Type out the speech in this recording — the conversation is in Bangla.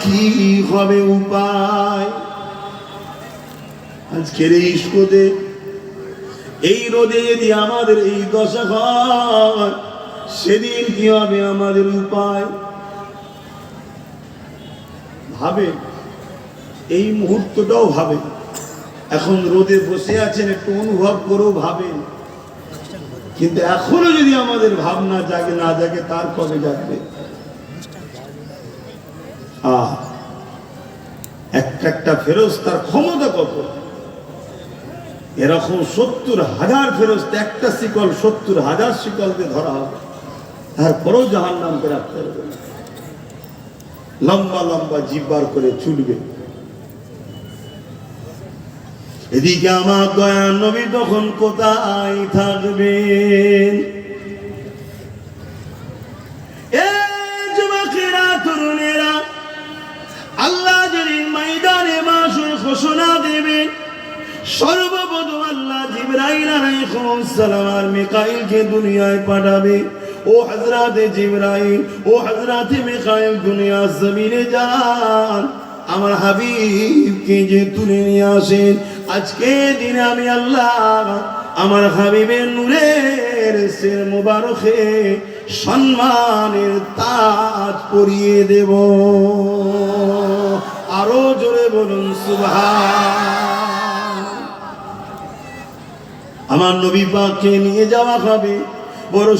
কি হবে উপায়? আজকের এই রোদে, এই রোদে যদি আমাদের এই দশা হয়, সেদিন কি হবে আমাদের উপায়? ভাবে, এই মুহূর্তটাও ভাবে। এখন রোদে বসে আছেন, একটু অনুভব করেও ভাবেন। কিন্তু এখনো যদি আমাদের ভাবনা জাগে না জাগে, তার কবে জাগবে? একটা ফেরেশতার ক্ষমতা কত! এরকম 70,000 ফেরেশতা, একটা শিকল 70,000 শিকলকে ধরা হবে, তারপরেও জাহান্নামকে রাখতে হবে। লম্বা লম্বা জিহ্বার করে ছুটবে। এদিকে আমার দয়ার নবী তখন কোথায় থাকবেন? যুবকেরা, তরুণেরা, আল্লাহ যদি ময়দানে মাশর ঘোষণা দেবেন, সর্বপ্রথম আল্লাহ জিবরাইল আলাইহিস সালাম আর মিকাইলকে দুনিয়ায় পাঠাবে। ও হযরতে জিবরাইল, ও হযরতে মিকাইল, দুনিয়ার জমিনে যান, আমার হাবিবকে যে তুলে নিয়ে আসেন। আজকে দিনে আমি আল্লাহ আমার হাবিবের নূরের সির মুবারকে সম্মানের তাজ পরিয়ে দেব। আরো জোরে বলুন সুবহান। আমার নবী পাককে নিয়ে যাওয়া হবে বড়